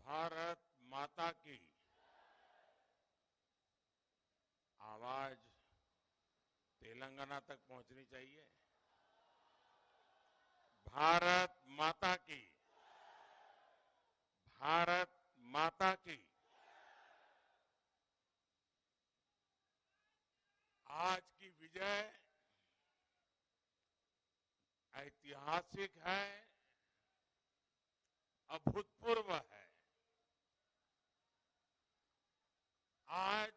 भारत माता की आवाज तेलंगाना तक पहुंचनी चाहिए। भारत माता की, भारत माता की। आज की विजय ऐतिहासिक है, अभूतपूर्व है। आज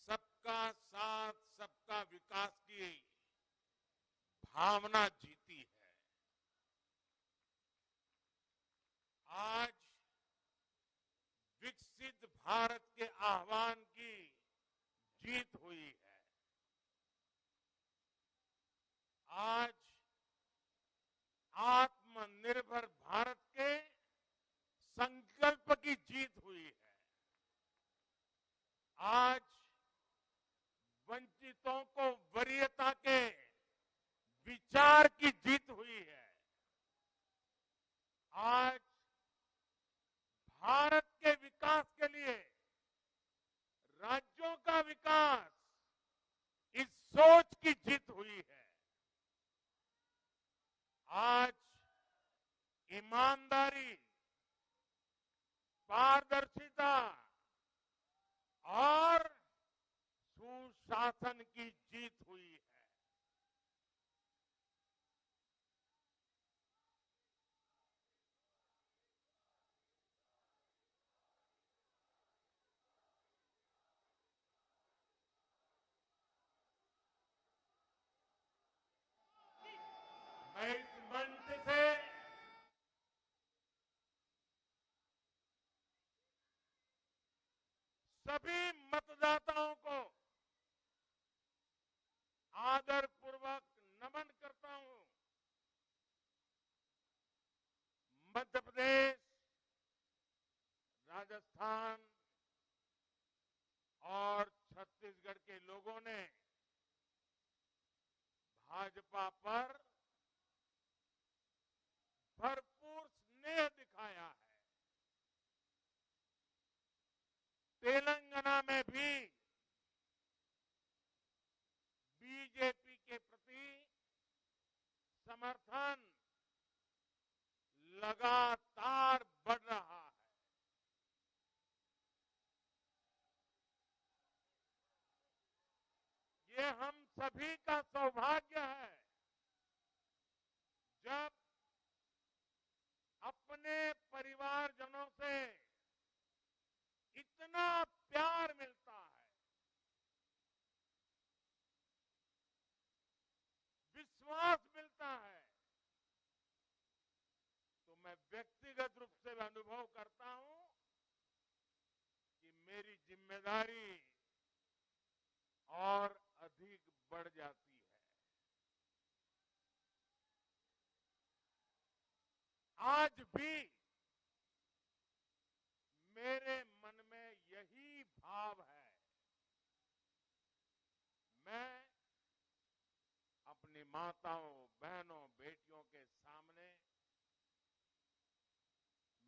सबका साथ, सबका विकास की भावना जीती है। आज विकसित भारत के आह्वान की जीत हुई है। आज आत्मनिर्भर भारत के संकल्प की जीत हुई है। आज वंचितों को वरीयता के विचार की जीत हुई है। आज भारत के विकास के लिए राज्यों का विकास, इस सोच की जीत हुई है। आज ईमानदारी, पारदर्शिता और सुशासन की जीत हुई है। मैं इस मंच से सभी मतदाताओं को आदरपूर्वक नमन करता हूं। मध्य प्रदेश, राजस्थान और छत्तीसगढ़ के लोगों ने भाजपा पर भरपूर स्नेह दिखाया है। तेलंगाना में भी बीजेपी के प्रति समर्थन लगातार बढ़ रहा है। ये हम सभी का सौभाग्य है जब अपने परिवारजनों से इतना प्यार मिलता है, विश्वास मिलता है, तो मैं व्यक्तिगत रूप से अनुभव करता हूं कि मेरी जिम्मेदारी और अधिक बढ़ जाती है। आज भी मेरे मन में यही भाव है। मैं अपनी माताओं, बहनों, बेटियों के सामने,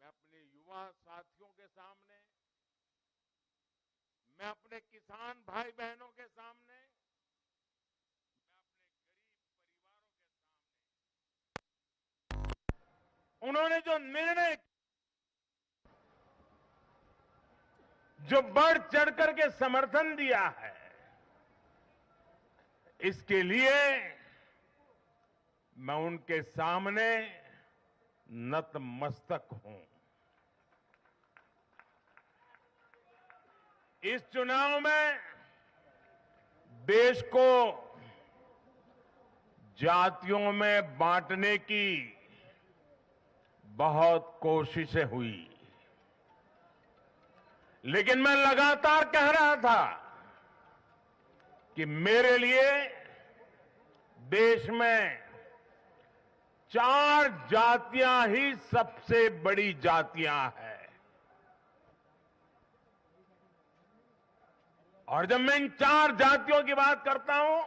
मैं अपने युवा साथियों के सामने, मैं अपने किसान भाई बहनों के सामने, मैं अपने गरीब परिवारों के सामने उन्होंने जो निर्णय, जो बढ़ चढ़ करके समर्थन दिया है, इसके लिए मैं उनके सामने नतमस्तक हूं। इस चुनाव में देश को जातियों में बांटने की बहुत कोशिशें हुई, लेकिन मैं लगातार कह रहा था कि मेरे लिए देश में 4 जातियां ही सबसे बड़ी जातियां हैं। और जब मैं इन 4 जातियों की बात करता हूं,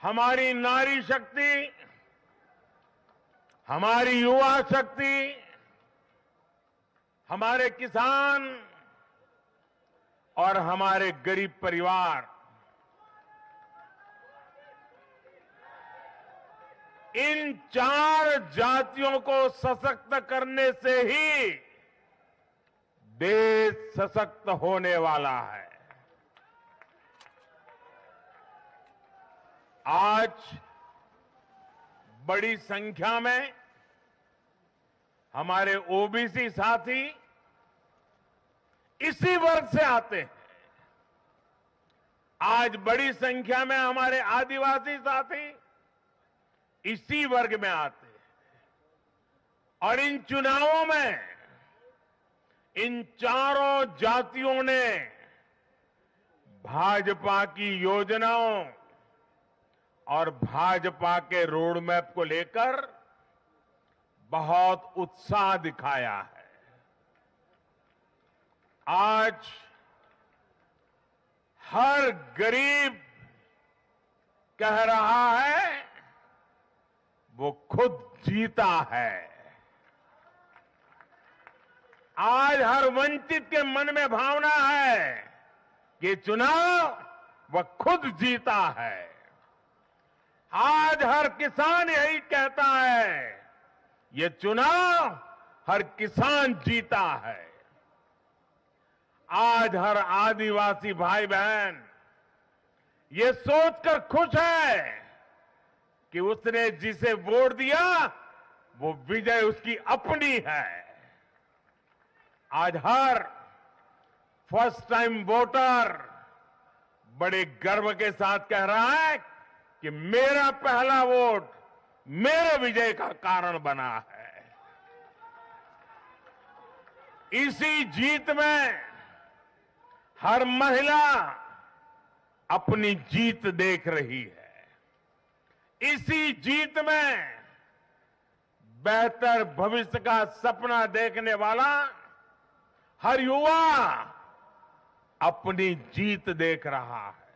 हमारी नारी शक्ति, हमारी युवा शक्ति, हमारे किसान और हमारे गरीब परिवार इन 4 जातियों को सशक्त करने से ही देश सशक्त होने वाला है। आज बड़ी संख्या में हमारे ओबीसी साथी इसी वर्ग से आते हैं। आज बड़ी संख्या में हमारे आदिवासी साथी इसी वर्ग में आते हैं और इन चुनावों में इन चारों जातियों ने भाजपा की योजनाओं और भाजपा के रोड मैप को लेकर बहुत उत्साह दिखाया है। आज हर गरीब कह रहा है वो खुद जीता है। आज हर वंचित के मन में भावना है कि चुनाव वह खुद जीता है। आज हर किसान यही कहता है ये चुनाव हर किसान जीता है। आज हर आदिवासी भाई बहन ये सोचकर खुश है कि उसने जिसे वोट दिया वो विजय उसकी अपनी है। आज हर फर्स्ट टाइम वोटर बड़े गर्व के साथ कह रहा है कि मेरा पहला वोट मेरे विजय का कारण बना है। इसी जीत में हर महिला अपनी जीत देख रही है। इसी जीत में बेहतर भविष्य का सपना देखने वाला हर युवा अपनी जीत देख रहा है।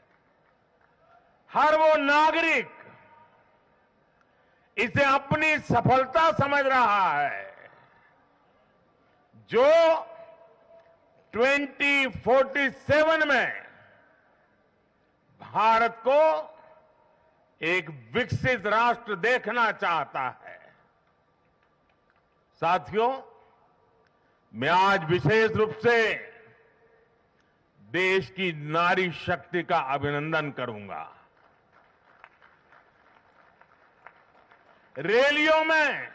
हर वो नागरिक इसे अपनी सफलता समझ रहा है जो 2047 में भारत को एक विकसित राष्ट्र देखना चाहता है। साथियों, मैं आज विशेष रूप से देश की नारी शक्ति का अभिनंदन करूंगा। रैलियों में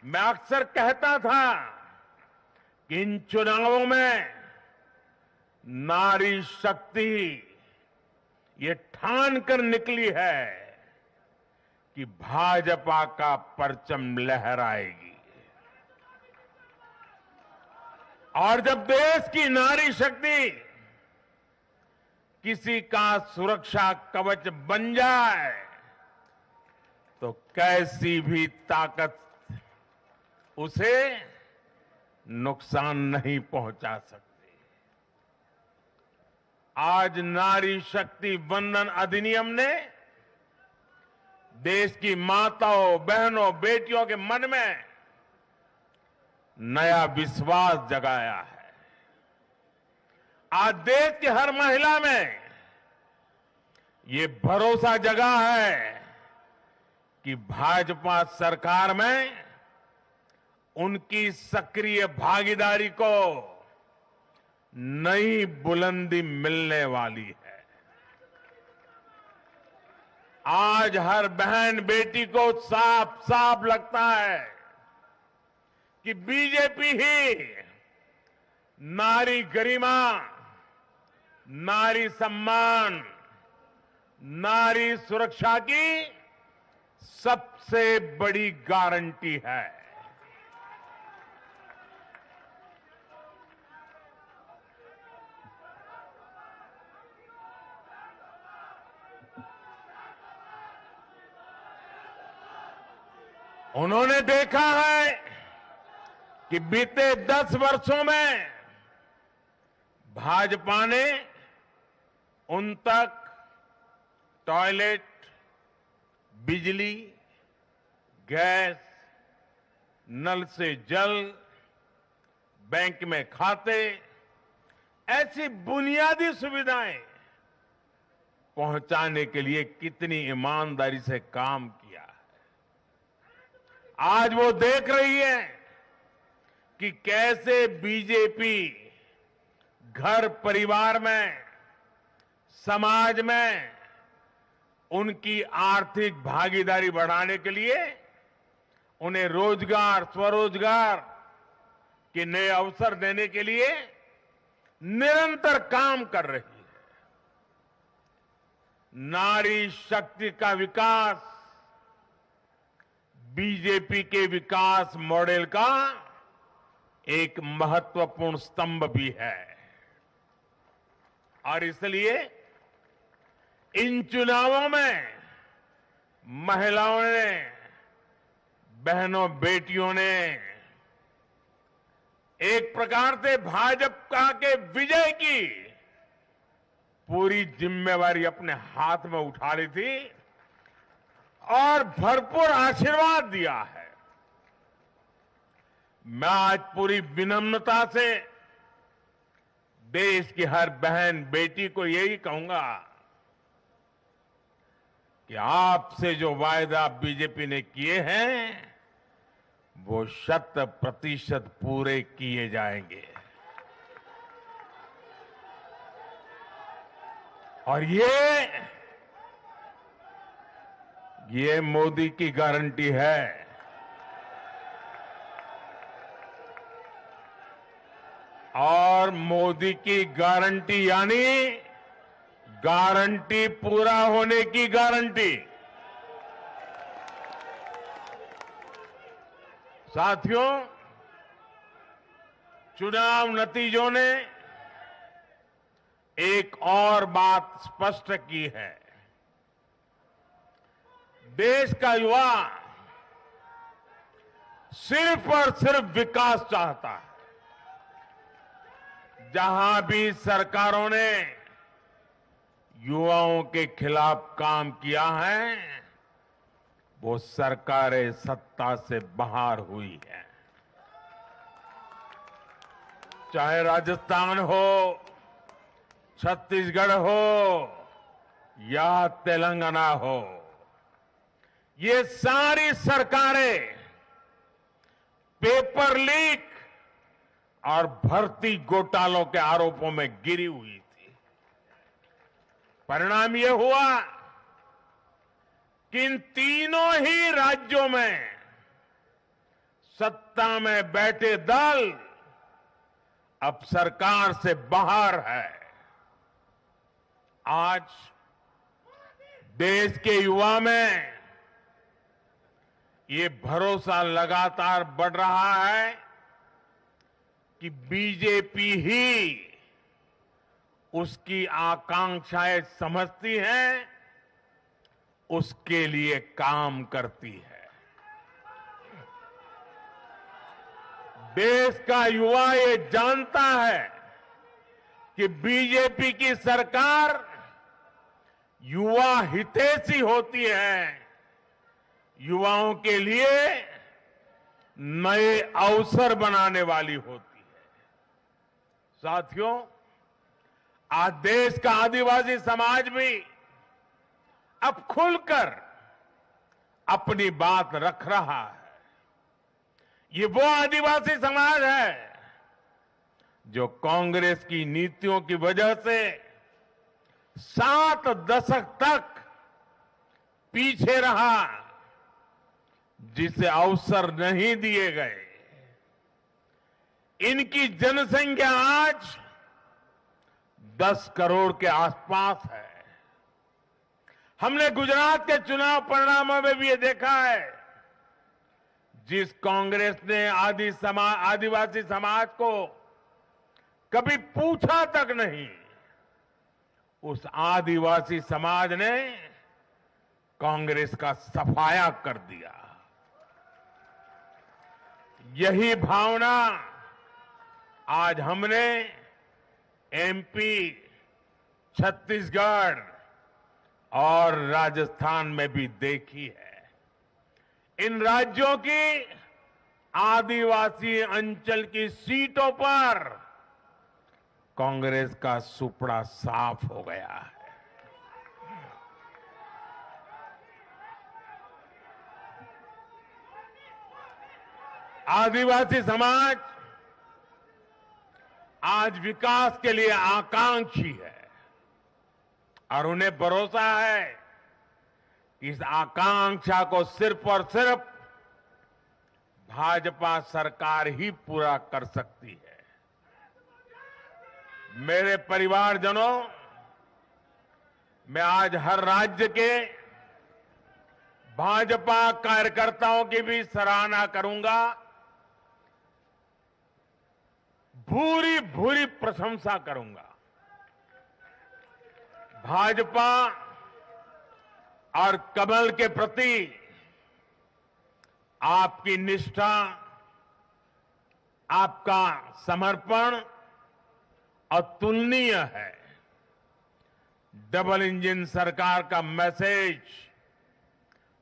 मैं अक्सर कहता था कि इन चुनावों में नारी शक्ति ये ठान कर निकली है कि भाजपा का परचम लहराएगी। और जब देश की नारी शक्ति किसी का सुरक्षा कवच बन जाए तो कैसी भी ताकत उसे नुकसान नहीं पहुंचा सकती। आज नारी शक्ति वंदन अधिनियम ने देश की माताओं, बहनों, बेटियों के मन में नया विश्वास जगाया है। आज देश की हर महिला में ये भरोसा जगा है कि भाजपा सरकार में उनकी सक्रिय भागीदारी को नई बुलंदी मिलने वाली है। आज हर बहन बेटी को साफ साफ लगता है कि बीजेपी ही नारी गरिमा, नारी सम्मान, नारी सुरक्षा की सबसे बड़ी गारंटी है। उन्होंने देखा है कि बीते 10 वर्षों में भाजपा ने उन तक टॉयलेट, बिजली, गैस, नल से जल, बैंक में खाते, ऐसी बुनियादी सुविधाएं पहुंचाने के लिए कितनी ईमानदारी से काम किया है। आज वो देख रही है कि कैसे बीजेपी घर परिवार में, समाज में उनकी आर्थिक भागीदारी बढ़ाने के लिए उन्हें रोजगार, स्वरोजगार के नए अवसर देने के लिए निरंतर काम कर रही है। नारी शक्ति का विकास बीजेपी के विकास मॉडल का एक महत्वपूर्ण स्तंभ भी है और इसलिए इन चुनावों में महिलाओं ने, बहनों बेटियों ने एक प्रकार से भाजपा के विजय की पूरी जिम्मेवारी अपने हाथ में उठा ली थी और भरपूर आशीर्वाद दिया है। मैं आज पूरी विनम्रता से देश की हर बहन बेटी को यही कहूंगा कि आपसे जो वायदा बीजेपी ने किए हैं वो 100% पूरे किए जाएंगे और ये मोदी की गारंटी है। और मोदी की गारंटी यानी गारंटी पूरा होने की गारंटी। साथियों, चुनाव नतीजों ने एक और बात स्पष्ट की है। देश का युवा सिर्फ और सिर्फ विकास चाहता है। जहां भी सरकारों ने युवाओं के खिलाफ काम किया है वो सरकारें सत्ता से बाहर हुई है। चाहे राजस्थान हो, छत्तीसगढ़ हो या तेलंगाना हो, ये सारी सरकारें पेपर लीक और भर्ती घोटालों के आरोपों में गिरी हुई थी। परिणाम ये हुआ कि इन तीनों ही राज्यों में सत्ता में बैठे दल अब सरकार से बाहर है। आज देश के युवा में ये भरोसा लगातार बढ़ रहा है कि बीजेपी ही उसकी आकांक्षाएं समझती है, उसके लिए काम करती है। देश का युवा ये जानता है कि बीजेपी की सरकार युवा हितैषी होती है, युवाओं के लिए नए अवसर बनाने वाली होती है। साथियों, आज देश का आदिवासी समाज भी अब खुलकर अपनी बात रख रहा है। ये वो आदिवासी समाज है जो कांग्रेस की नीतियों की वजह से 7 दशक तक पीछे रहा, जिसे अवसर नहीं दिए गए। इनकी जनसंख्या आज 10 करोड़ के आसपास है। हमने गुजरात के चुनाव परिणामों में भी ये देखा है, जिस कांग्रेस ने आदिवासी समाज को कभी पूछा तक नहीं, उस आदिवासी समाज ने कांग्रेस का सफाया कर दिया। यही भावना आज हमने एमपी, छत्तीसगढ़ और राजस्थान में भी देखी है। इन राज्यों की आदिवासी अंचल की सीटों पर कांग्रेस का सुपड़ा साफ हो गया है। आदिवासी समाज आज विकास के लिए आकांक्षी है और उन्हें भरोसा है कि इस आकांक्षा को सिर्फ और सिर्फ भाजपा सरकार ही पूरा कर सकती है। मेरे परिवारजनों, मैं आज हर राज्य के भाजपा कार्यकर्ताओं की भी सराहना करूंगा, भूरी भूरी प्रशंसा करूंगा। भाजपा और कमल के प्रति आपकी निष्ठा, आपका समर्पण अतुलनीय है। डबल इंजन सरकार का मैसेज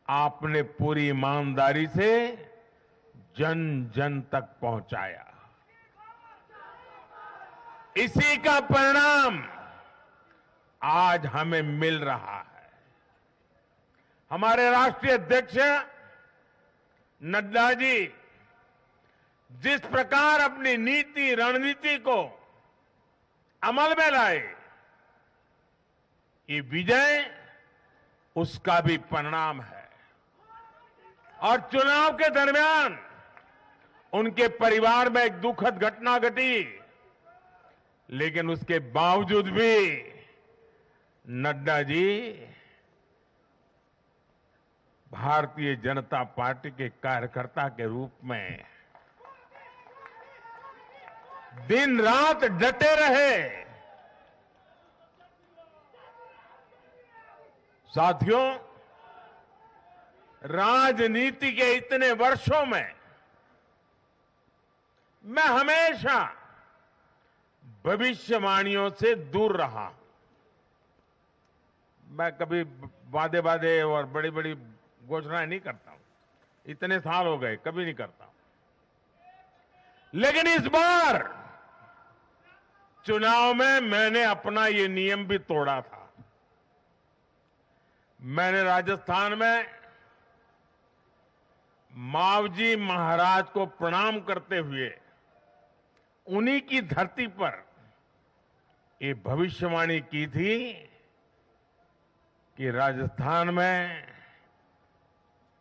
आपने पूरी ईमानदारी से जन जन तक पहुंचाया। इसी का परिणाम आज हमें मिल रहा है। हमारे राष्ट्रीय अध्यक्ष नड्डा जी जिस प्रकार अपनी नीति रणनीति को अमल में लाए, ये विजय उसका भी परिणाम है। और चुनाव के दरमियान उनके परिवार में एक दुखद घटना घटी, लेकिन उसके बावजूद भी नड्डा जी भारतीय जनता पार्टी के कार्यकर्ता के रूप में दिन रात डटे रहे। साथियों, राजनीति के इतने वर्षों में मैं हमेशा भविष्यवाणियों से दूर रहा। मैं कभी वादे वादे और बड़ी बड़ी घोषणाएं नहीं करता हूं, इतने साल हो गए, कभी नहीं करता हूं। लेकिन इस बार चुनाव में मैंने अपना ये नियम भी तोड़ा था। मैंने राजस्थान में मावजी महाराज को प्रणाम करते हुए उन्हीं की धरती पर ये भविष्यवाणी की थी कि राजस्थान में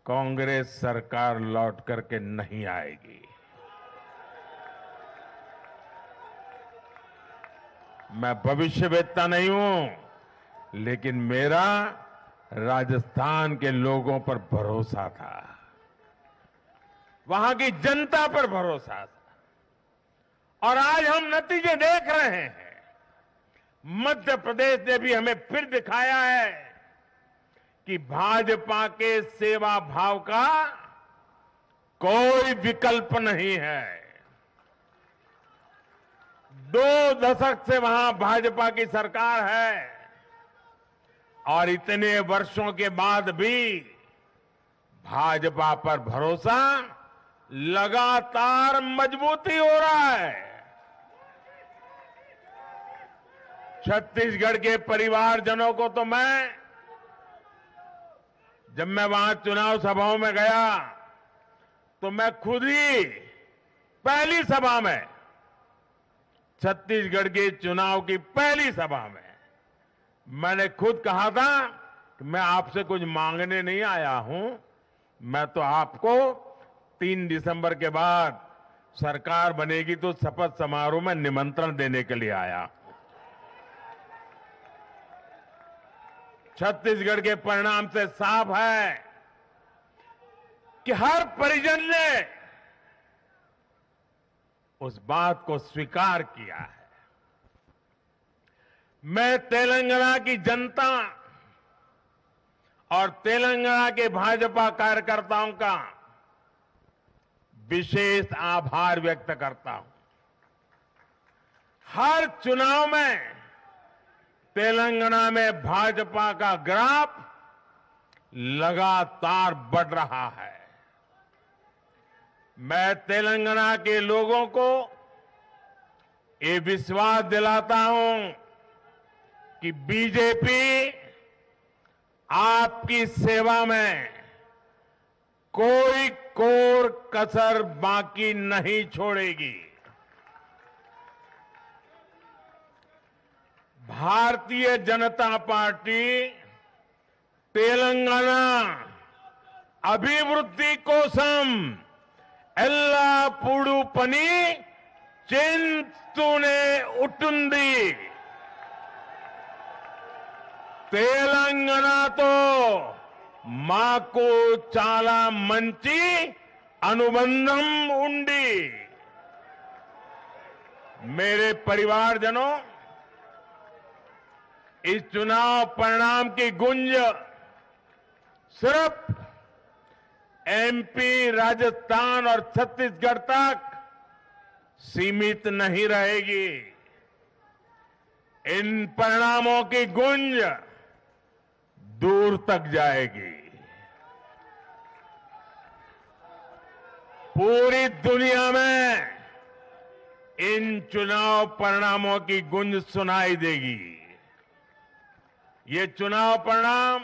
कांग्रेस सरकार लौट करके नहीं आएगी। मैं भविष्यवेत्ता नहीं हूं, लेकिन मेरा राजस्थान के लोगों पर भरोसा था, वहां की जनता पर भरोसा था। और आज हम नतीजे देख रहे हैं। मध्य प्रदेश ने भी हमें फिर दिखाया है कि भाजपा के सेवा भाव का कोई विकल्प नहीं है। 2 दशक से वहां भाजपा की सरकार है और इतने वर्षों के बाद भी भाजपा पर भरोसा लगातार मजबूती हो रहा है। छत्तीसगढ़ के परिवारजनों को तो जब मैं वहां चुनाव सभाओं में गया तो मैं खुद ही पहली सभा में, छत्तीसगढ़ के चुनाव की पहली सभा में मैंने खुद कहा था कि मैं आपसे कुछ मांगने नहीं आया हूं, मैं तो आपको 3 दिसंबर के बाद सरकार बनेगी तो शपथ समारोह में निमंत्रण देने के लिए आया। छत्तीसगढ़ के परिणाम से साफ है कि हर परिजन ने उस बात को स्वीकार किया है। मैं तेलंगाना की जनता और तेलंगाना के भाजपा कार्यकर्ताओं का विशेष आभार व्यक्त करता हूं। हर चुनाव में तेलंगाना में भाजपा का ग्राफ लगातार बढ़ रहा है। मैं तेलंगाना के लोगों को ये विश्वास दिलाता हूं कि बीजेपी आपकी सेवा में कोई कोर कसर बाकी नहीं छोड़ेगी। भारतीय जनता पार्टी तेलंगाना अभिवृद्धि कोसम एल्लापूडू पनी చేస్తూనే ఉంటుంది। తెలంగాణతో మాకు చాలా మంచి అనుబంధం ఉంది। मेरे परिवारजनों, इस चुनाव परिणाम की गुंज सिर्फ एमपी, राजस्थान और छत्तीसगढ़ तक सीमित नहीं रहेगी। इन परिणामों की गुंज दूर तक जाएगी। पूरी दुनिया में इन चुनाव परिणामों की गुंज सुनाई देगी। ये चुनाव परिणाम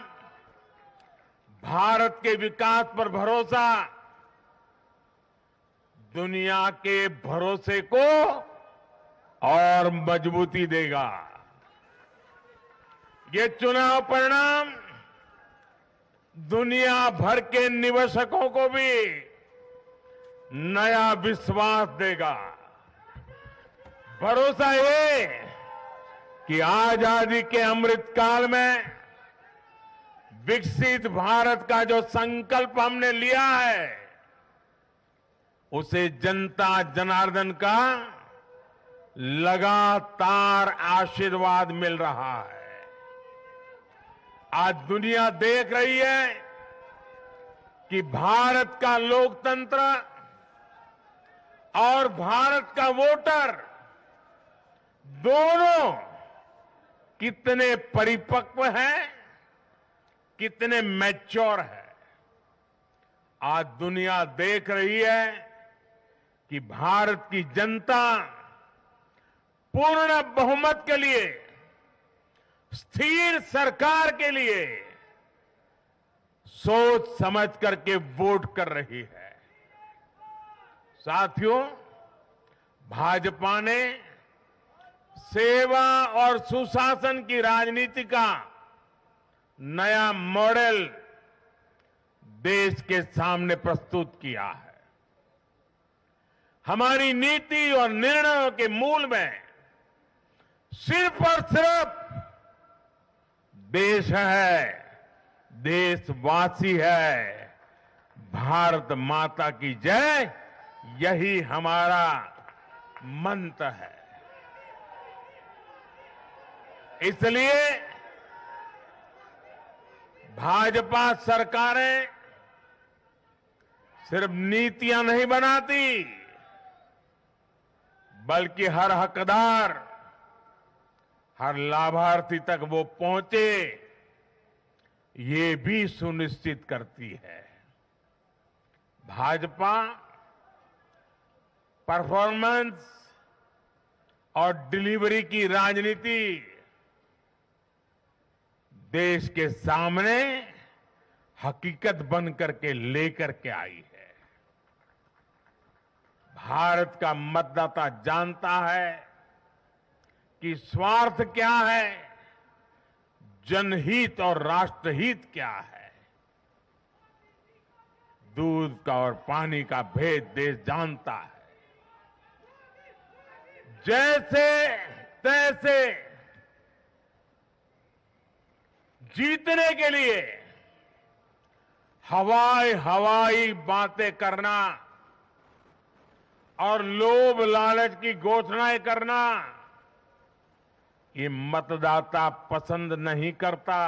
भारत के विकास पर भरोसा, दुनिया के भरोसे को और मजबूती देगा। ये चुनाव परिणाम दुनिया भर के निवेशकों को भी नया विश्वास देगा। भरोसा ये कि आजादी के अमृत काल में विकसित भारत का जो संकल्प हमने लिया है, उसे जनता जनार्दन का लगातार आशीर्वाद मिल रहा है। आज दुनिया देख रही है कि भारत का लोकतंत्र और भारत का वोटर दोनों कितने परिपक्व हैं, कितने मैच्योर हैं। आज दुनिया देख रही है कि भारत की जनता पूर्ण बहुमत के लिए, स्थिर सरकार के लिए सोच समझ करके वोट कर रही है। साथियों, भाजपा ने सेवा और सुशासन की राजनीति का नया मॉडल देश के सामने प्रस्तुत किया है। हमारी नीति और निर्णयों के मूल में सिर्फ और सिर्फ देश है, देशवासी है, भारत माता की जय, यही हमारा मंत्र है। इसलिए भाजपा सरकारें सिर्फ नीतियां नहीं बनाती, बल्कि हर हकदार, हर लाभार्थी तक वो पहुंचे, ये भी सुनिश्चित करती है। भाजपा परफॉर्मेंस और डिलीवरी की राजनीति देश के सामने हकीकत बन करके लेकर के आई है। भारत का मतदाता जानता है कि स्वार्थ क्या है, जनहित और राष्ट्रहित क्या है। दूध का और पानी का भेद देश जानता है। जैसे तैसे जीतने के लिए हवाई बातें करना और लोभ लालच की घोषणाएं करना, ये मतदाता पसंद नहीं करता।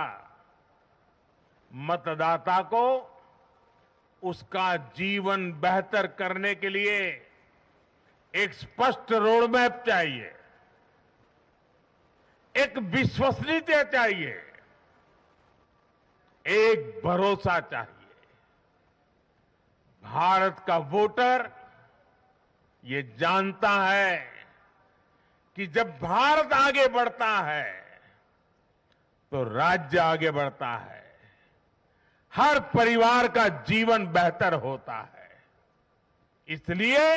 मतदाता को उसका जीवन बेहतर करने के लिए एक स्पष्ट रोडमैप चाहिए, एक विश्वसनीयता चाहिए, एक भरोसा चाहिए। भारत का वोटर ये जानता है कि जब भारत आगे बढ़ता है तो राज्य आगे बढ़ता है, हर परिवार का जीवन बेहतर होता है। इसलिए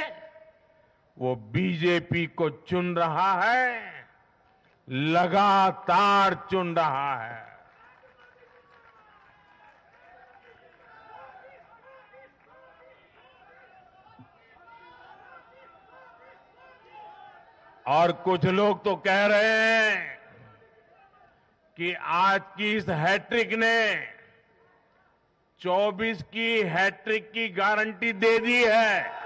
वो बीजेपी को चुन रहा है, लगातार चुन रहा है। और कुछ लोग तो कह रहे हैं कि आज की इस हैट्रिक ने 24 की हैट्रिक की गारंटी दे दी है।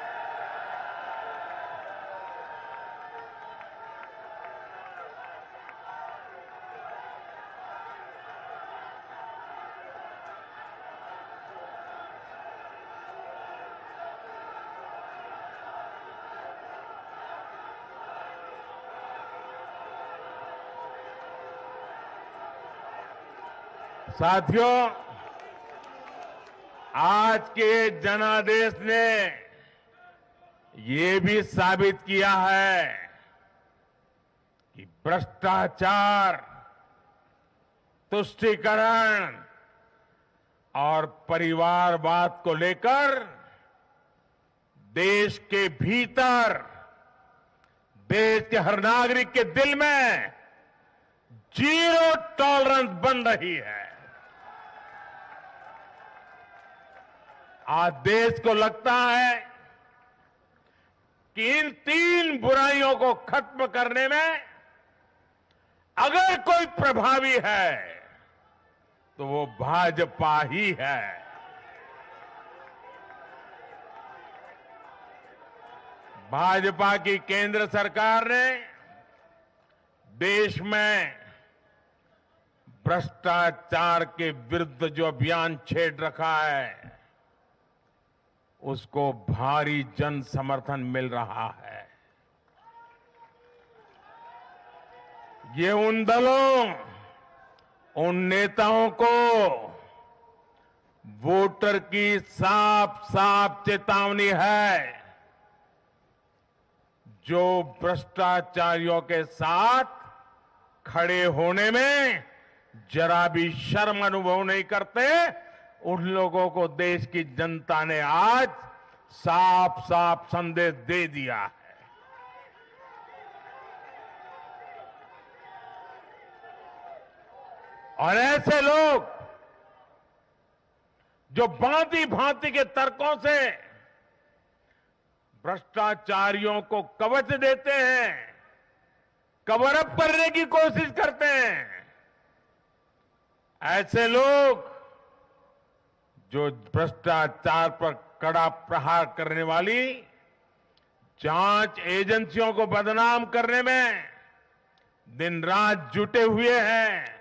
साथियों, आज के जनादेश ने ये भी साबित किया है कि भ्रष्टाचार, तुष्टीकरण और परिवारवाद को लेकर देश के भीतर, देश के हर नागरिक के दिल में जीरो टॉलरेंस बन रही है। आज देश को लगता है कि इन 3 बुराइयों को खत्म करने में अगर कोई प्रभावी है तो वो भाजपा ही है। भाजपा की केंद्र सरकार ने देश में भ्रष्टाचार के विरुद्ध जो अभियान छेड़ रखा है उसको भारी जन समर्थन मिल रहा है। ये उन दलों, उन नेताओं को वोटर की साफ साफ चेतावनी है जो भ्रष्टाचारियों के साथ खड़े होने में जरा भी शर्म अनुभव नहीं करते। उन लोगों को देश की जनता ने आज साफ साफ संदेश दे दिया है। और ऐसे लोग जो भांति भांति के तर्कों से भ्रष्टाचारियों को कवच देते हैं, कवर अप करने की कोशिश करते हैं, ऐसे लोग जो भ्रष्टाचार पर कड़ा प्रहार करने वाली जांच एजेंसियों को बदनाम करने में दिन रात जुटे हुए हैं,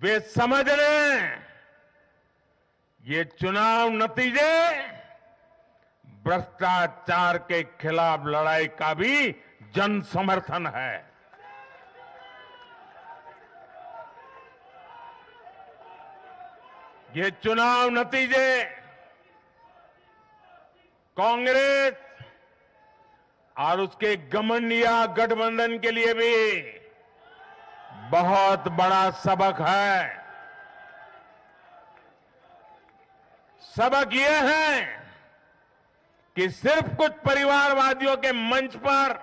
वे समझ लें ये चुनाव नतीजे भ्रष्टाचार के खिलाफ लड़ाई का भी जन समर्थन है। ये चुनाव नतीजे कांग्रेस और उसके घमंडिया गठबंधन के लिए भी बहुत बड़ा सबक है। सबक ये है कि सिर्फ कुछ परिवारवादियों के मंच पर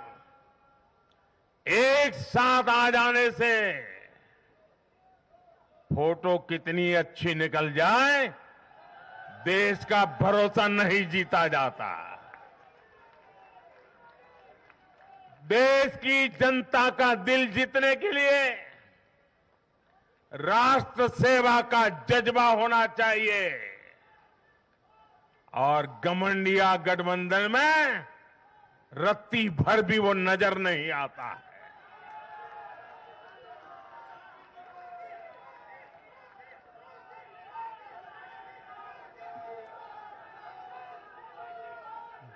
एक साथ आ जाने से फोटो कितनी अच्छी निकल जाए, देश का भरोसा नहीं जीता जाता। देश की जनता का दिल जीतने के लिए राष्ट्र सेवा का जज्बा होना चाहिए और घमंडिया गठबंधन में रत्ती भर भी वो नजर नहीं आता है।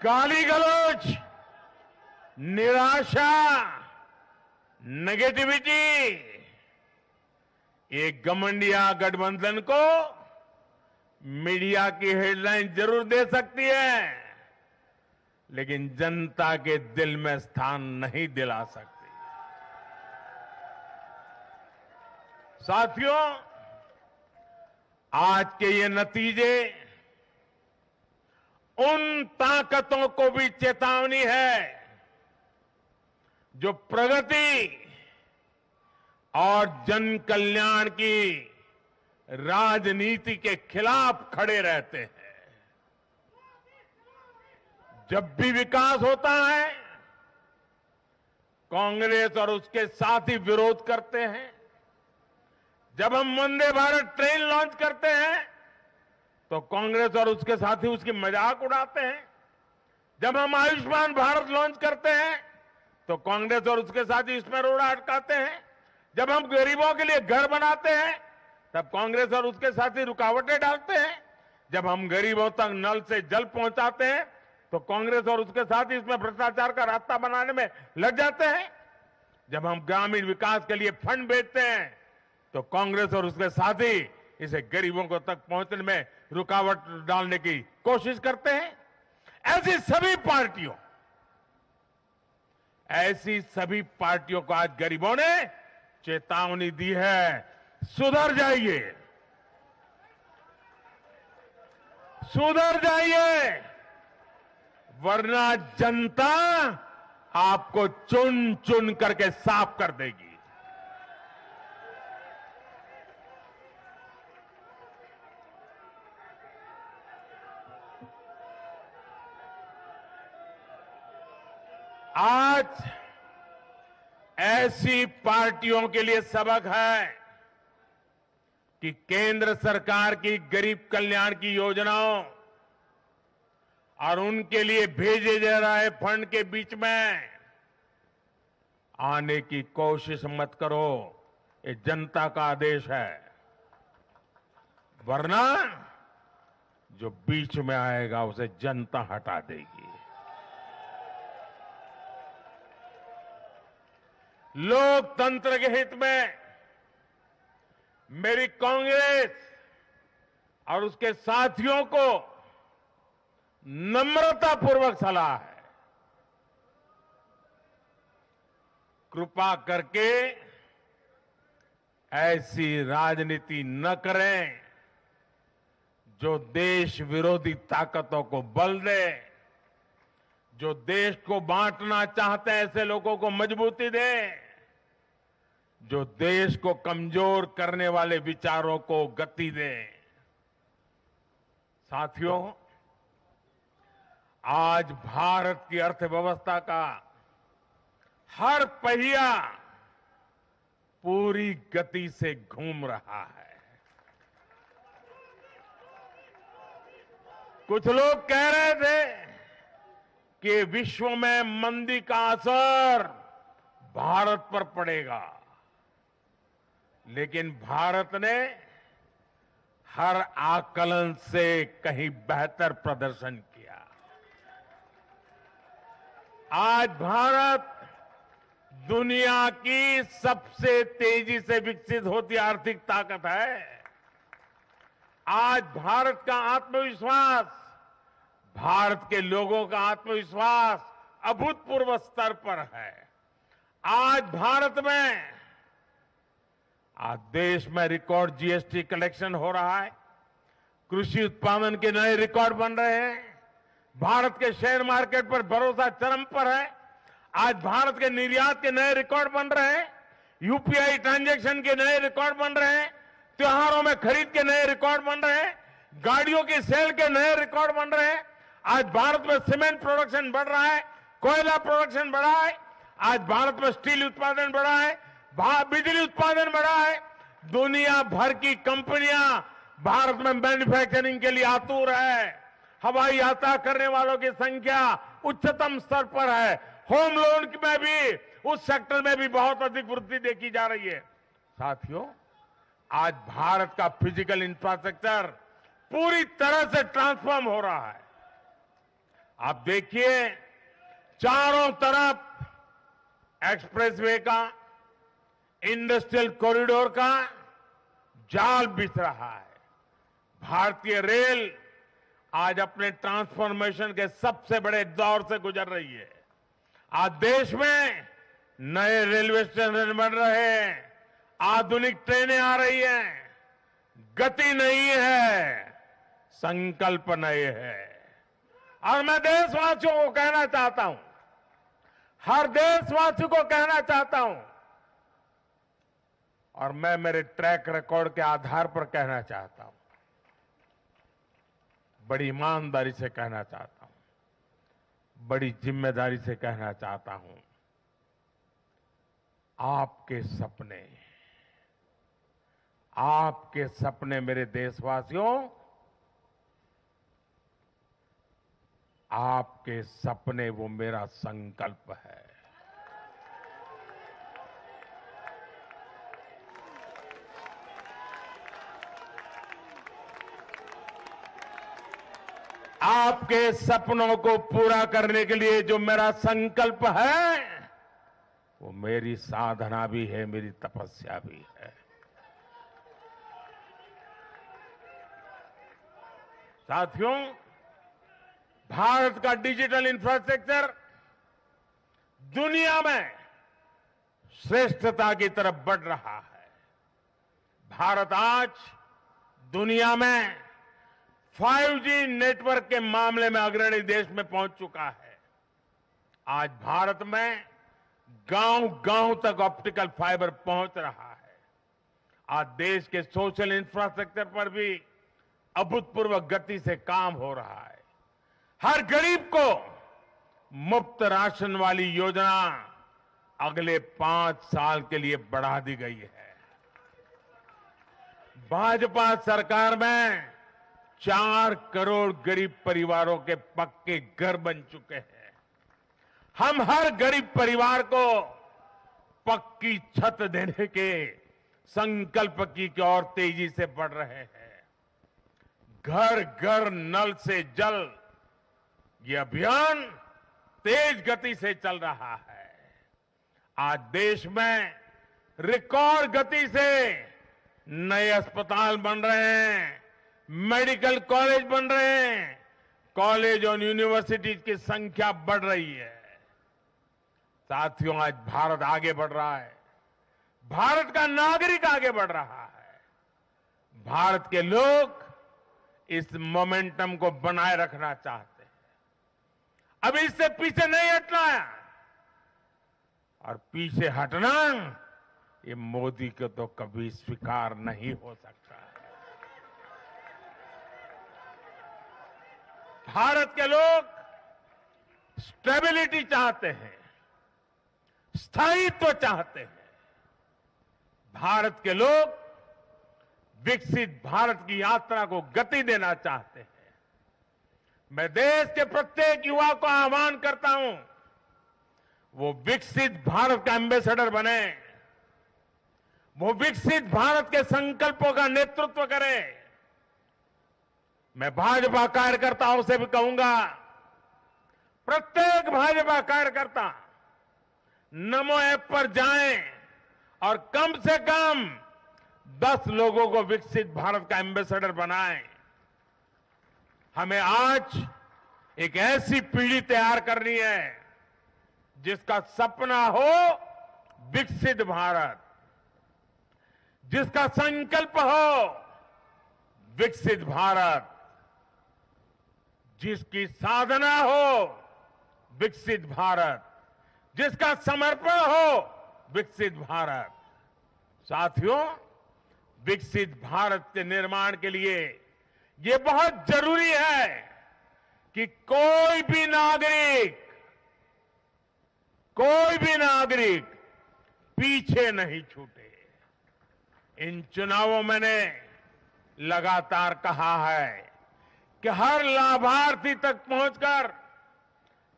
गाली गलौज, निराशा, नेगेटिविटी, ये घमंडिया गठबंधन को मीडिया की हेडलाइन जरूर दे सकती है, लेकिन जनता के दिल में स्थान नहीं दिला सकती। साथियों, आज के ये नतीजे उन ताकतों को भी चेतावनी है जो प्रगति और जन कल्याण की राजनीति के खिलाफ खड़े रहते हैं। जब भी विकास होता है, कांग्रेस और उसके साथी विरोध करते हैं। जब हम वंदे भारत ट्रेन लॉन्च करते हैं तो कांग्रेस और उसके साथी उसकी मजाक उड़ाते हैं। जब हम आयुष्मान भारत लॉन्च करते हैं तो कांग्रेस और उसके साथी इसमें रोड़ा अटकाते हैं। जब हम गरीबों के लिए घर बनाते हैं तब कांग्रेस और उसके साथी रुकावटें डालते हैं। जब हम गरीबों तक नल से जल पहुंचाते हैं तो कांग्रेस और उसके साथी इसमें भ्रष्टाचार का रास्ता बनाने में लग जाते हैं। जब हम ग्रामीण विकास के लिए फंड भेजते हैं तो कांग्रेस और उसके साथी इसे गरीबों को तक पहुंचने में रुकावट डालने की कोशिश करते हैं। ऐसी सभी पार्टियों को आज गरीबों ने चेतावनी दी है, सुधर जाइए, सुधर जाइए, वरना जनता आपको चुन चुन करके साफ कर देगी। आज ऐसी पार्टियों के लिए सबक है कि केंद्र सरकार की गरीब कल्याण की योजनाओं और उनके लिए भेजे जा रहे फंड के बीच में आने की कोशिश मत करो। ये जनता का आदेश है, वरना जो बीच में आएगा उसे जनता हटा देगी। लोकतंत्र के हित में मेरी कांग्रेस और उसके साथियों को नम्रतापूर्वक सलाह है, कृपा करके ऐसी राजनीति न करें जो देश विरोधी ताकतों को बल दे, जो देश को बांटना चाहते हैं ऐसे लोगों को मजबूती दे, जो देश को कमजोर करने वाले विचारों को गति दे। साथियों, आज भारत की अर्थव्यवस्था का हर पहिया पूरी गति से घूम रहा है। कुछ लोग कह रहे थे कि विश्व में मंदी का असर भारत पर पड़ेगा, लेकिन भारत ने हर आकलन से कहीं बेहतर प्रदर्शन किया। आज भारत दुनिया की सबसे तेजी से विकसित होती आर्थिक ताकत है। आज भारत का आत्मविश्वास, भारत के लोगों का आत्मविश्वास अभूतपूर्व स्तर पर है। आज भारत में, आज देश में रिकॉर्ड जीएसटी कलेक्शन हो रहा है, कृषि उत्पादन के नए रिकॉर्ड बन रहे हैं, भारत के शेयर मार्केट पर भरोसा चरम पर है। आज भारत के निर्यात के नए रिकॉर्ड बन रहे हैं, यूपीआई ट्रांजैक्शन के नए रिकॉर्ड बन रहे हैं, त्योहारों में खरीद के नए रिकॉर्ड बन रहे हैं, गाड़ियों की सेल के नए रिकॉर्ड बन रहे हैं। आज भारत में सीमेंट प्रोडक्शन बढ़ रहा है, कोयला प्रोडक्शन बढ़ा है, आज भारत में स्टील उत्पादन बढ़ा है, बिजली उत्पादन बढ़ा है। दुनिया भर की कंपनियां भारत में मैन्युफैक्चरिंग के लिए आतुर है। हवाई यात्रा करने वालों की संख्या उच्चतम स्तर पर है। होम लोन में भी, उस सेक्टर में भी बहुत अधिक वृद्धि देखी जा रही है। साथियों, आज भारत का फिजिकल इंफ्रास्ट्रक्चर पूरी तरह से ट्रांसफॉर्म हो रहा है। आप देखिए, चारों तरफ एक्सप्रेसवे का, इंडस्ट्रियल कॉरिडोर का जाल बिछ रहा है। भारतीय रेल आज अपने ट्रांसफॉर्मेशन के सबसे बड़े दौर से गुजर रही है। आज देश में नए रेलवे स्टेशन बन रहे हैं, आधुनिक ट्रेनें आ रही हैं। गति नहीं है, संकल्प नए है। और मैं देशवासियों को कहना चाहता हूं, हर देशवासी को कहना चाहता हूं, और मैं मेरे ट्रैक रिकॉर्ड के आधार पर कहना चाहता हूं, बड़ी ईमानदारी से कहना चाहता हूं, बड़ी जिम्मेदारी से कहना चाहता हूं, आपके सपने मेरे देशवासियों, आपके सपने वो मेरा संकल्प है। आपके सपनों को पूरा करने के लिए जो मेरा संकल्प है, वो मेरी साधना भी है, मेरी तपस्या भी है। साथियों, भारत का डिजिटल इंफ्रास्ट्रक्चर दुनिया में श्रेष्ठता की तरफ बढ़ रहा है। भारत आज दुनिया में 5G नेटवर्क के मामले में अग्रणी देश में पहुंच चुका है। आज भारत में गांव-गांव तक ऑप्टिकल फाइबर पहुंच रहा है। आज देश के सोशल इंफ्रास्ट्रक्चर पर भी अभूतपूर्व गति से काम हो रहा है। हर गरीब को मुफ्त राशन वाली योजना अगले 5 साल के लिए बढ़ा दी गई है। भाजपा सरकार में 4 करोड़ गरीब परिवारों के पक्के घर बन चुके हैं। हम हर गरीब परिवार को पक्की छत देने के संकल्प की ओर तेजी से बढ़ रहे हैं। घर घर नल से जल, ये अभियान तेज गति से चल रहा है। आज देश में रिकॉर्ड गति से नए अस्पताल बन रहे हैं, मेडिकल कॉलेज बन रहे हैं, कॉलेज और यूनिवर्सिटीज की संख्या बढ़ रही है। साथियों, आज भारत आगे बढ़ रहा है, भारत का नागरिक आगे बढ़ रहा है। भारत के लोग इस मोमेंटम को बनाए रखना चाहते हैं। अब इससे पीछे नहीं हटना है, और पीछे हटना ये मोदी को तो कभी स्वीकार नहीं हो सकता है। भारत के लोग स्टेबिलिटी चाहते हैं, स्थायित्व चाहते हैं। भारत के लोग विकसित भारत की यात्रा को गति देना चाहते हैं। मैं देश के प्रत्येक युवा को आह्वान करता हूं, वो विकसित भारत का एम्बेसडर बने, वो विकसित भारत के संकल्पों का नेतृत्व करे। मैं भाजपा कार्यकर्ताओं से भी कहूंगा, प्रत्येक भाजपा कार्यकर्ता नमो ऐप पर जाएं और कम से कम 10 लोगों को विकसित भारत का एम्बेसडर बनाएं। हमें आज एक ऐसी पीढ़ी तैयार करनी है जिसका सपना हो विकसित भारत, जिसका संकल्प हो विकसित भारत, जिसकी साधना हो विकसित भारत, जिसका समर्पण हो विकसित भारत। साथियों, विकसित भारत के निर्माण के लिए ये बहुत जरूरी है कि कोई भी नागरिक पीछे नहीं छूटे। इन चुनावों में मैंने लगातार कहा है कि हर लाभार्थी तक पहुंचकर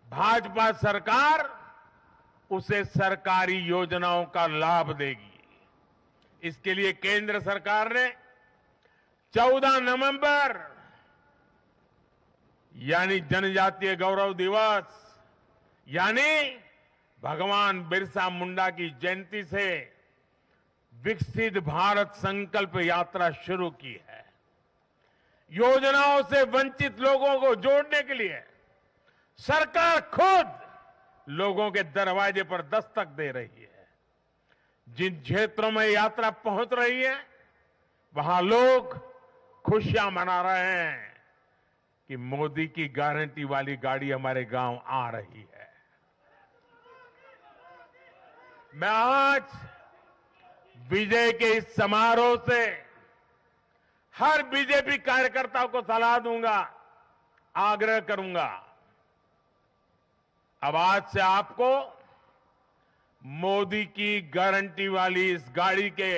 भाजपा सरकार उसे सरकारी योजनाओं का लाभ देगी। इसके लिए केंद्र सरकार ने 14 नवंबर यानी जनजातीय गौरव दिवस, यानी भगवान बिरसा मुंडा की जयंती से विकसित भारत संकल्प यात्रा शुरू की है। योजनाओं से वंचित लोगों को जोड़ने के लिए सरकार खुद लोगों के दरवाजे पर दस्तक दे रही है। जिन क्षेत्रों में यात्रा पहुंच रही है वहां लोग खुशियां मना रहे हैं कि मोदी की गारंटी वाली गाड़ी हमारे गांव आ रही है। मैं आज विजय के इस समारोह से हर बीजेपी कार्यकर्ता को सलाह दूंगा, आग्रह करूंगा, अब आज से आपको मोदी की गारंटी वाली इस गाड़ी के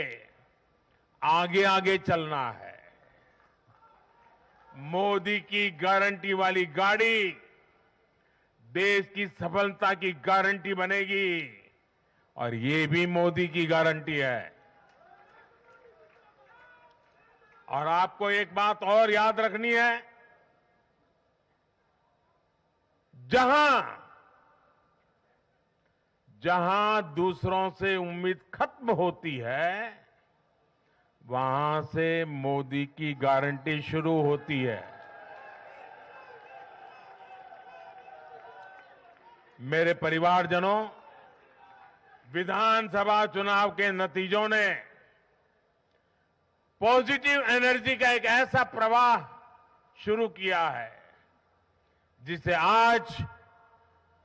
आगे आगे चलना है। मोदी की गारंटी वाली गाड़ी देश की सफलता की गारंटी बनेगी और ये भी मोदी की गारंटी है। और आपको एक बात और याद रखनी है, जहां दूसरों से उम्मीद खत्म होती है वहां से मोदी की गारंटी शुरू होती है। मेरे परिवारजनों, विधानसभा चुनाव के नतीजों ने पॉजिटिव एनर्जी का एक ऐसा प्रवाह शुरू किया है जिसे आज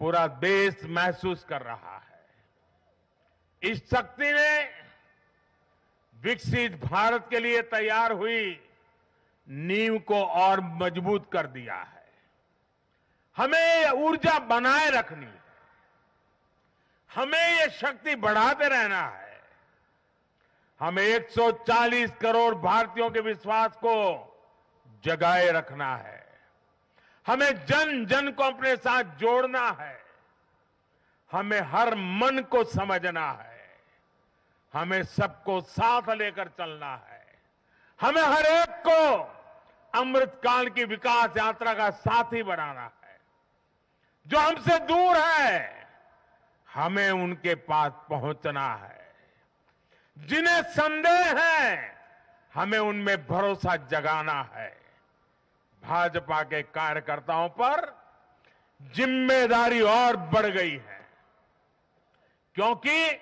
पूरा देश महसूस कर रहा है। इस शक्ति ने विकसित भारत के लिए तैयार हुई नींव को और मजबूत कर दिया है। हमें ये ऊर्जा बनाए रखनी है, हमें ये शक्ति बढ़ाते रहना है। हमें 140 करोड़ भारतीयों के विश्वास को जगाए रखना है। हमें जन जन को अपने साथ जोड़ना है। हमें हर मन को समझना है। हमें सबको साथ लेकर चलना है। हमें हर एक को अमृतकाल की विकास यात्रा का साथी बनाना है। जो हमसे दूर है हमें उनके पास पहुंचना है। जिन्हें संदेह है हमें उनमें भरोसा जगाना है। भाजपा के कार्यकर्ताओं पर जिम्मेदारी और बढ़ गई है, क्योंकि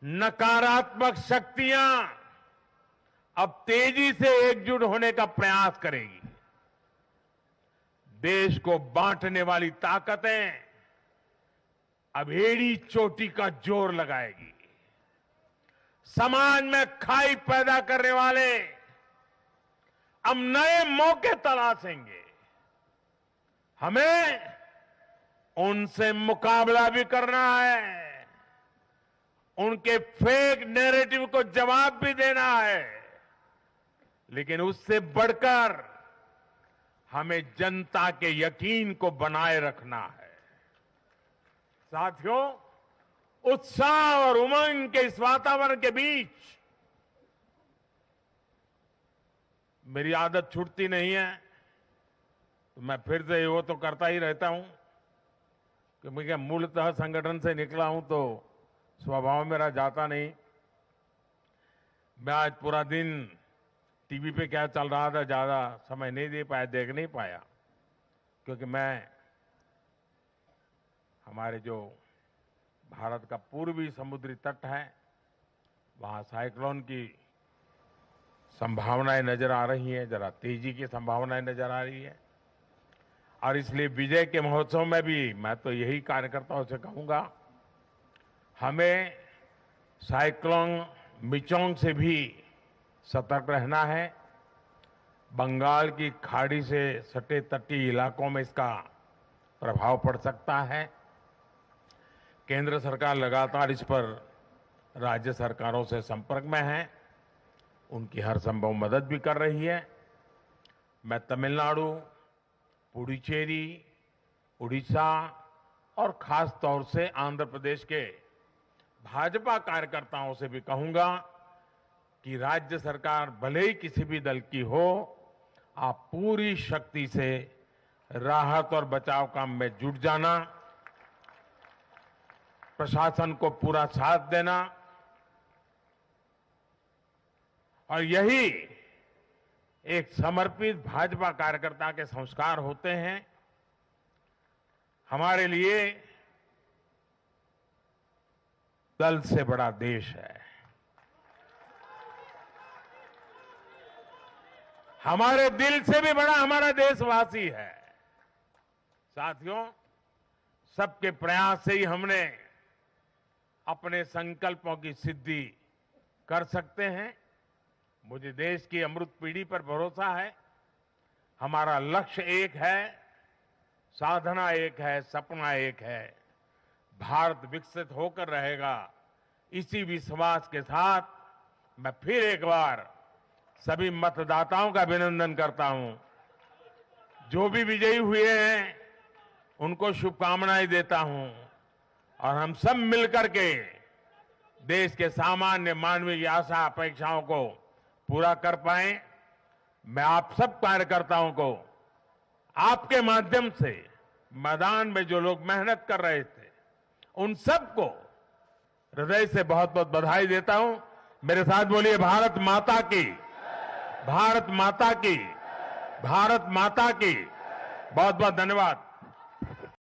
नकारात्मक शक्तियां अब तेजी से एकजुट होने का प्रयास करेगी। देश को बांटने वाली ताकतें अब एड़ी चोटी का जोर लगाएगी। समाज में खाई पैदा करने वाले अब नए मौके तलाशेंगे। हमें उनसे मुकाबला भी करना है, उनके फेक नैरेटिव को जवाब भी देना है, लेकिन उससे बढ़कर हमें जनता के यकीन को बनाए रखना है। साथियों, उत्साह और उमंग के इस वातावरण के बीच मेरी आदत छूटती नहीं है, तो मैं फिर से वो तो करता ही रहता हूं कि मैं मूलतः संगठन से निकला हूं तो स्वभाव मेरा जाता नहीं। मैं आज पूरा दिन टीवी पे क्या चल रहा था ज्यादा समय नहीं दे पाया, देख नहीं पाया, क्योंकि मैं हमारे जो भारत का पूर्वी समुद्री तट है वहां साइक्लोन की संभावनाएं नजर आ रही हैं, जरा तेजी की संभावनाएं नजर आ रही है। और इसलिए विजय के महोत्सव में भी मैं तो यही कार्यकर्ताओं से कहूंगा, हमें साइक्लोन मिचोंग से भी सतर्क रहना है। बंगाल की खाड़ी से सटे तटीय इलाकों में इसका प्रभाव पड़ सकता है। केंद्र सरकार लगातार इस पर राज्य सरकारों से संपर्क में है, उनकी हर संभव मदद भी कर रही है। मैं तमिलनाडु, पुडुचेरी, उड़ीसा और खास तौर से आंध्र प्रदेश के भाजपा कार्यकर्ताओं से भी कहूंगा कि राज्य सरकार भले ही किसी भी दल की हो, आप पूरी शक्ति से राहत और बचाव काम में जुट जाना, प्रशासन को पूरा साथ देना, और यही एक समर्पित भाजपा कार्यकर्ता के संस्कार होते हैं। हमारे लिए दल से बड़ा देश है। हमारे दिल से भी बड़ा हमारा देशवासी है। साथियों, सबके प्रयास से ही हमने अपने संकल्पों की सिद्धि कर सकते हैं। मुझे देश की अमृत पीढ़ी पर भरोसा है। हमारा लक्ष्य एक है, साधना एक है, सपना एक है। भारत विकसित होकर रहेगा। इसी विश्वास के साथ मैं फिर एक बार सभी मतदाताओं का अभिनंदन करता हूं। जो भी विजयी हुए हैं उनको शुभकामनाएं देता हूं और हम सब मिलकर के देश के सामान्य मानवीय की आशा अपेक्षाओं को पूरा कर पाए। मैं आप सब कार्यकर्ताओं को आपके माध्यम से मैदान में जो लोग मेहनत कर रहे थे उन सबको हृदय से बहुत बहुत बधाई देता हूं। मेरे साथ बोलिए भारत माता की, भारत माता की, भारत माता की। बहुत बहुत धन्यवाद।